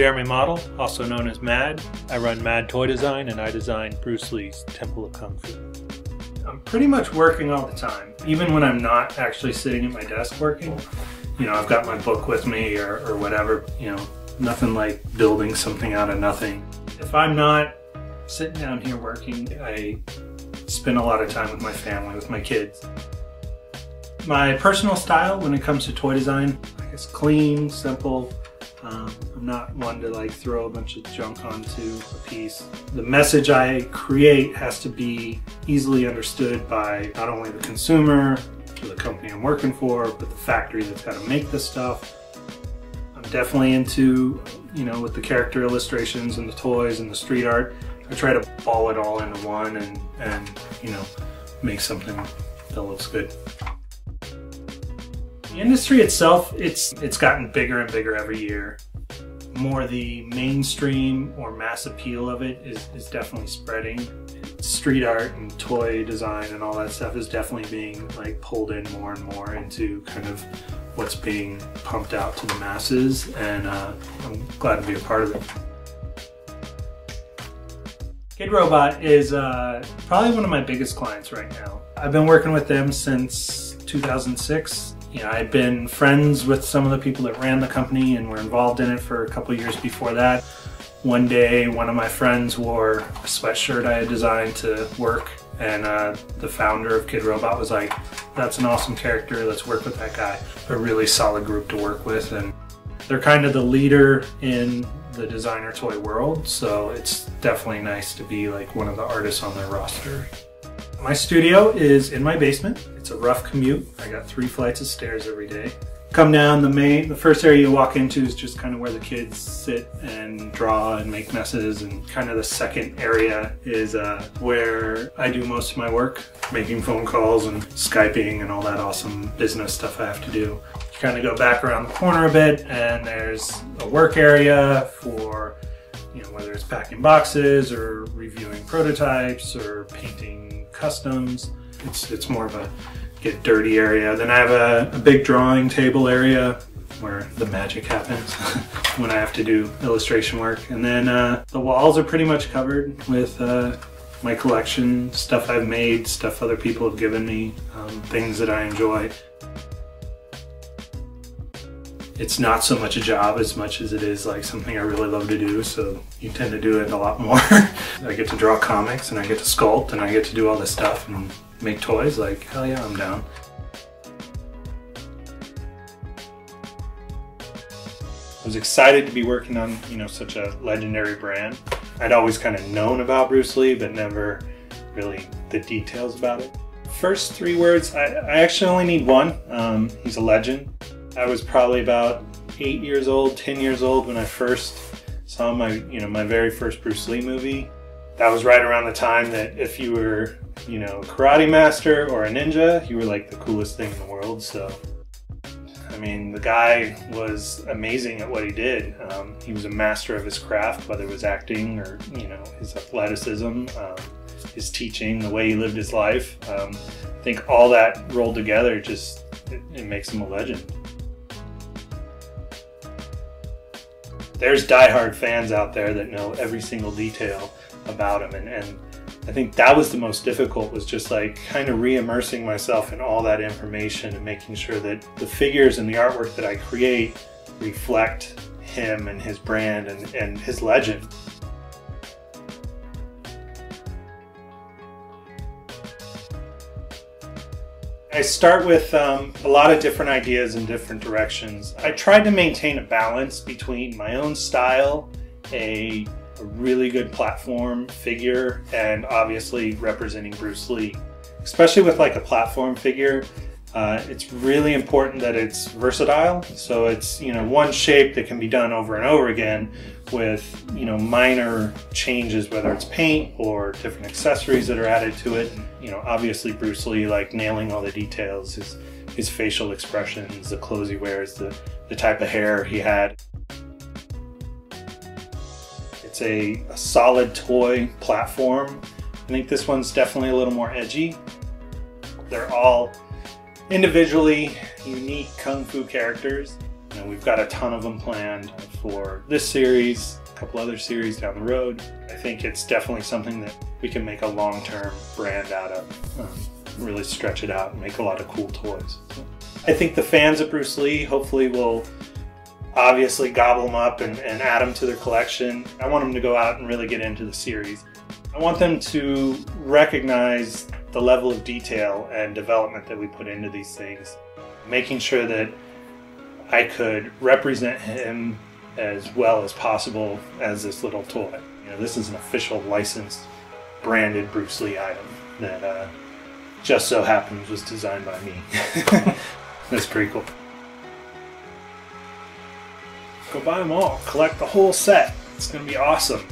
Jeremy Model, also known as Mad. I run Mad Toy Design and I design Bruce Lee's Temple of Kung Fu. I'm pretty much working all the time, even when I'm not actually sitting at my desk working. You know, I've got my book with me or whatever, you know, nothing like building something out of nothing. If I'm not sitting down here working, I spend a lot of time with my family, with my kids. My personal style when it comes to toy design is clean, simple. I'm not one to like throw a bunch of junk onto a piece. The message I create has to be easily understood by not only the consumer, or the company I'm working for, but the factory that's got to make this stuff. I'm definitely into, you know, with the character illustrations and the toys and the street art, I try to ball it all into one and you know, make something that looks good. The industry itself, it's gotten bigger and bigger every year. More the mainstream or mass appeal of it is definitely spreading. Street art and toy design and all that stuff is definitely being like pulled in more and more into kind of what's being pumped out to the masses, and I'm glad to be a part of it. Kidrobot is probably one of my biggest clients right now. I've been working with them since 2006. You know, I'd been friends with some of the people that ran the company and were involved in it for a couple of years before that. One day, one of my friends wore a sweatshirt I had designed to work, and the founder of Kidrobot was like, "That's an awesome character, let's work with that guy." A really solid group to work with, and they're kind of the leader in the designer toy world, so it's definitely nice to be like one of the artists on their roster. My studio is in my basement. It's a rough commute. I got 3 flights of stairs every day. Come down, the first area you walk into is just kind of where the kids sit and draw and make messes, and kind of the second area is where I do most of my work, making phone calls and Skyping and all that awesome business stuff I have to do. You kind of go back around the corner a bit and there's a work area for, you know, whether it's packing boxes or reviewing prototypes or painting customs. It's more of a get dirty area. Then I have a big drawing table area where the magic happens when I have to do illustration work. And then the walls are pretty much covered with my collection, stuff I've made, stuff other people have given me, things that I enjoy. It's not so much a job as much as it is like something I really love to do, so you tend to do it a lot more. I get to draw comics and I get to sculpt and I get to do all this stuff and make toys. Like, hell yeah, I'm down. I was excited to be working on, you know, such a legendary brand. I'd always kind of known about Bruce Lee, but never really the details about it. First 3 words, I actually only need one. He's a legend. I was probably about 8 years old, 10 years old when I first saw my very first Bruce Lee movie. That was right around the time that if you were, you know, a karate master or a ninja, you were like the coolest thing in the world. So, I mean, the guy was amazing at what he did. He was a master of his craft, whether it was acting or, you know, his athleticism, his teaching, the way he lived his life. I think all that rolled together just, it makes him a legend. There's diehard fans out there that know every single detail about him, and I think that was the most difficult, was just like kind of re-immersing myself in all that information and making sure that the figures and the artwork that I create reflect him and his brand and his legend. I start with a lot of different ideas in different directions. I tried to maintain a balance between my own style, a really good platform figure, and obviously representing Bruce Lee. Especially with like a platform figure, it's really important that it's versatile. So it's, you know, one shape that can be done over and over again with, you know, minor changes, whether it's paint or different accessories that are added to it. You know, obviously Bruce Lee, like nailing all the details, his facial expressions, the clothes he wears, the type of hair he had. It's a solid toy platform. I think this one's definitely a little more edgy. They're all individually unique Kung Fu characters. You know, we've got a ton of them planned. I've for this series, a couple other series down the road. I think it's definitely something that we can make a long-term brand out of, really stretch it out and make a lot of cool toys. I think the fans of Bruce Lee hopefully will obviously gobble them up and add them to their collection. I want them to go out and really get into the series. I want them to recognize the level of detail and development that we put into these things, making sure that I could represent him as well as possible as this little toy. You know, this is an official licensed, branded Bruce Lee item that just so happens was designed by me. That's pretty cool. Go buy them all. Collect the whole set. It's going to be awesome.